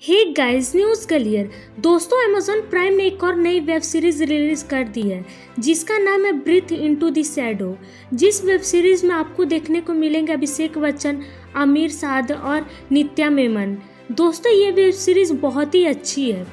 हे guys, news clear. दोस्तों, Amazon Prime ने एक और नई वेब सीरीज रिलीज कर दी है जिसका नाम है ब्रीथ इनटू द शैडो। जिस वेब सीरीज में आपको देखने को मिलेंगे अभिषेक बच्चन, आमिर साद और नित्या मेनन। दोस्तों, ये वेब सीरीज बहुत ही अच्छी है।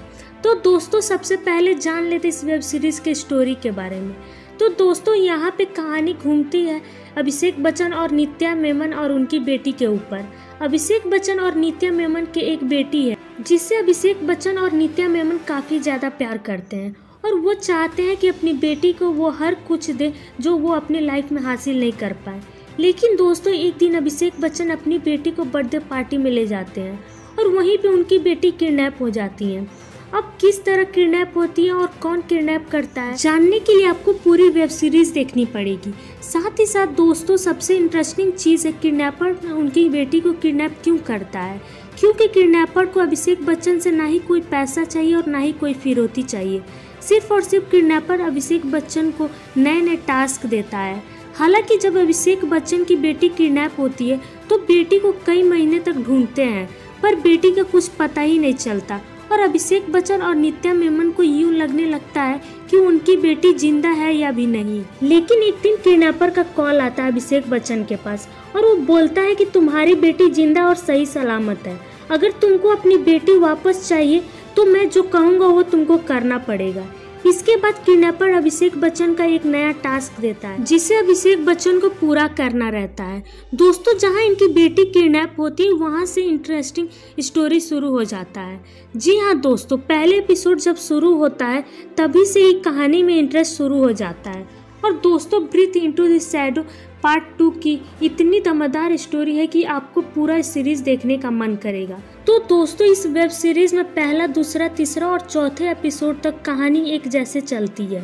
तो दोस्तों, सबसे पहले जान लेते इस वेब सीरीज के स्टोरी के बारे में। तो दोस्तों, यहाँ पे कहानी घूमती है अभिषेक बच्चन और नित्या मेनन और उनकी बेटी के ऊपर। अभिषेक बच्चन और नित्या मेनन के एक बेटी है जिससे अभिषेक बच्चन और नित्या मेनन काफ़ी ज़्यादा प्यार करते हैं और वो चाहते हैं कि अपनी बेटी को वो हर कुछ दे जो वो अपनी लाइफ में हासिल नहीं कर पाए। लेकिन दोस्तों, एक दिन अभिषेक बच्चन अपनी बेटी को बर्थडे पार्टी में ले जाते हैं और वहीं पे उनकी बेटी किडनैप हो जाती है। अब किस तरह किडनैप होती है और कौन किडनैप करता है, जानने के लिए आपको पूरी वेब सीरीज देखनी पड़ेगी। साथ ही साथ दोस्तों, सबसे इंटरेस्टिंग चीज़ है किडनैपर उनकी बेटी को किडनैप क्यों करता है, क्योंकि किडनैपर को अभिषेक बच्चन से ना ही कोई पैसा चाहिए और ना ही कोई फिरौती चाहिए। सिर्फ और सिर्फ किडनैपर अभिषेक बच्चन को नए नए टास्क देता है। हालांकि जब अभिषेक बच्चन की बेटी किडनैप होती है तो बेटी को कई महीने तक ढूंढते हैं पर बेटी का कुछ पता ही नहीं चलता और अभिषेक बच्चन और नित्या मेनन को यूं लगने लगता है कि उनकी बेटी जिंदा है या भी नहीं। लेकिन एक दिन किडनैपर का कॉल आता है अभिषेक बच्चन के पास और वो बोलता है कि तुम्हारी बेटी जिंदा और सही सलामत है। अगर तुमको अपनी बेटी वापस चाहिए तो मैं जो कहूँगा वो तुमको करना पड़ेगा। इसके बाद किडनैपर अभिषेक बच्चन का एक नया टास्क देता है जिसे अभिषेक बच्चन को पूरा करना रहता है। दोस्तों, जहां इनकी बेटी किडनैप होती है वहां से इंटरेस्टिंग स्टोरी शुरू हो जाता है। जी हाँ दोस्तों, पहले एपिसोड जब शुरू होता है तभी से ही कहानी में इंटरेस्ट शुरू हो जाता है। और दोस्तों, breathe into the shadow part 2 की इतनी दमदार स्टोरी है कि आपको पूरा सीरीज देखने का मन करेगा। तो दोस्तों, इस वेब सीरीज में पहला, दूसरा, तीसरा और चौथे एपिसोड तक कहानी एक जैसे चलती है।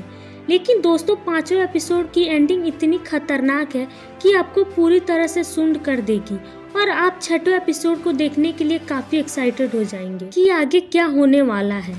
लेकिन दोस्तों, 5वें एपिसोड की एंडिंग इतनी खतरनाक है कि आपको पूरी तरह से सुन्न कर देगी और आप 6वें एपिसोड को देखने के लिए काफ़ी एक्साइटेड हो जाएंगे कि आगे क्या होने वाला है।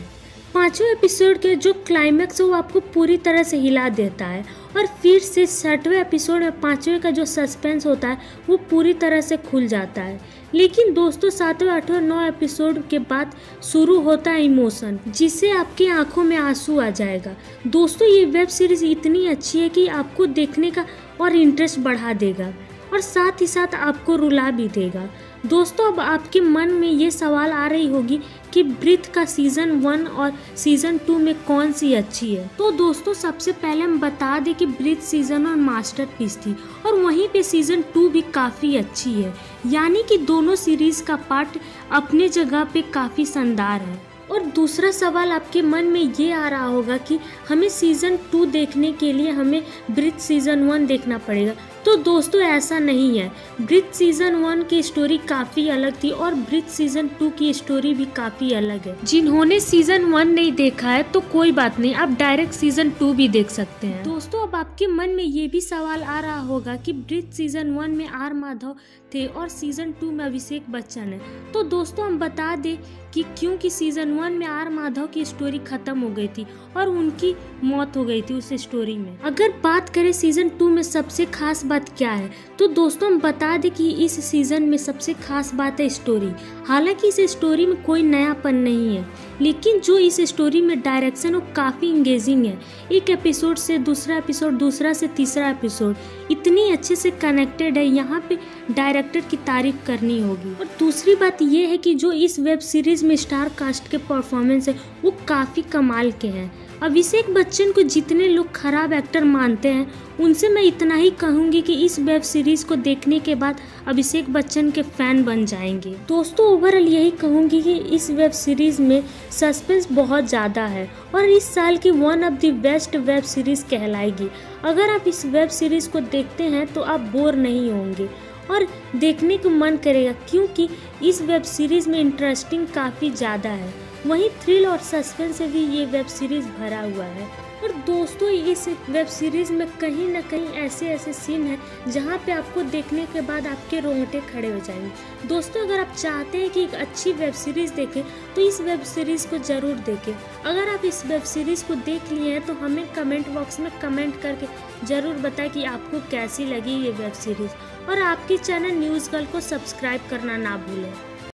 5वें एपिसोड के जो क्लाइमैक्स है वो आपको पूरी तरह से हिला देता है और फिर से 6वें एपिसोड में 5वें का जो सस्पेंस होता है वो पूरी तरह से खुल जाता है। लेकिन दोस्तों, 7वें, 8वें, 9वें एपिसोड के बाद शुरू होता है इमोशन, जिससे आपकी आंखों में आंसू आ जाएगा। दोस्तों, ये वेब सीरीज इतनी अच्छी है कि आपको देखने का और इंटरेस्ट बढ़ा देगा और साथ ही साथ आपको रुला भी देगा। दोस्तों, अब आपके मन में ये सवाल आ रही होगी कि ब्रीथ का सीज़न 1 और सीज़न 2 में कौन सी अच्छी है। तो दोस्तों, सबसे पहले हम बता दें कि ब्रीथ सीज़न 1 मास्टरपीस थी और वहीं पे सीज़न 2 भी काफ़ी अच्छी है। यानी कि दोनों सीरीज़ का पार्ट अपने जगह पे काफ़ी शानदार है। और दूसरा सवाल आपके मन में ये आ रहा होगा कि हमें सीज़न 2 देखने के लिए हमें ब्रीथ सीज़न 1 देखना पड़ेगा। तो दोस्तों, ऐसा नहीं है। ब्रीथ सीज़न 1 की स्टोरी काफ़ी अलग थी और ब्रीथ सीज़न 2 की स्टोरी भी काफ़ी अलग है। जिन्होंने सीज़न 1 नहीं देखा है तो कोई बात नहीं, आप डायरेक्ट सीज़न 2 भी देख सकते हैं। दोस्तों, अब आपके मन में ये भी सवाल आ रहा होगा कि ब्रीथ सीज़न 1 में आर माधव थे और सीज़न 2 में अभिषेक बच्चन है। तो दोस्तों, हम बता दें कि क्योंकि सीज़न 1 में आर माधव की स्टोरी ख़त्म हो गई थी और उनकी मौत हो गई थी उस स्टोरी में। अगर बात करें सीज़न 2 में सबसे खास बात क्या है, तो दोस्तों हम बता दें कि इस सीज़न में सबसे खास बात है स्टोरी। हालांकि इस स्टोरी में कोई नयापन नहीं है, लेकिन जो इस स्टोरी में डायरेक्शन वो काफ़ी इंगेजिंग है। एक एपिसोड से दूसरा एपिसोड, दूसरा से तीसरा एपिसोड इतनी अच्छे से कनेक्टेड है, यहाँ पे डायरेक्टर की तारीफ करनी होगी। और दूसरी बात ये है कि जो इस वेब सीरीज में स्टार कास्ट के परफॉर्मेंस है वो काफ़ी कमाल के हैं। अभिषेक बच्चन को जितने लोग खराब एक्टर मानते हैं उनसे मैं इतना ही कहूँगी कि इस वेब सीरीज को देखने के बाद अभिषेक बच्चन के फैन बन जाएंगे। दोस्तों, ओवरऑल यही कहूँगी कि इस वेब सीरीज में सस्पेंस बहुत ज़्यादा है और इस साल की one of the best web series कहलाएगी। अगर आप इस वेब सीरीज को देखते हैं तो आप बोर नहीं होंगे और देखने को मन करेगा, क्योंकि इस वेब सीरीज में इंटरेस्टिंग काफ़ी ज़्यादा है। वहीं थ्रिल और सस्पेंस से भी ये वेब सीरीज भरा हुआ है। और दोस्तों, इस वेब सीरीज में कहीं ना कहीं ऐसे सीन हैं जहाँ पे आपको देखने के बाद आपके रोंगटे खड़े हो जाएंगे। दोस्तों, अगर आप चाहते हैं कि एक अच्छी वेब सीरीज देखें तो इस वेब सीरीज को ज़रूर देखें। अगर आप इस वेब सीरीज को देख लिए हैं तो हमें कमेंट बॉक्स में कमेंट करके ज़रूर बताएं कि आपको कैसी लगी ये वेब सीरीज। और आपके चैनल न्यूज़ गर्ल को सब्सक्राइब करना ना भूलें।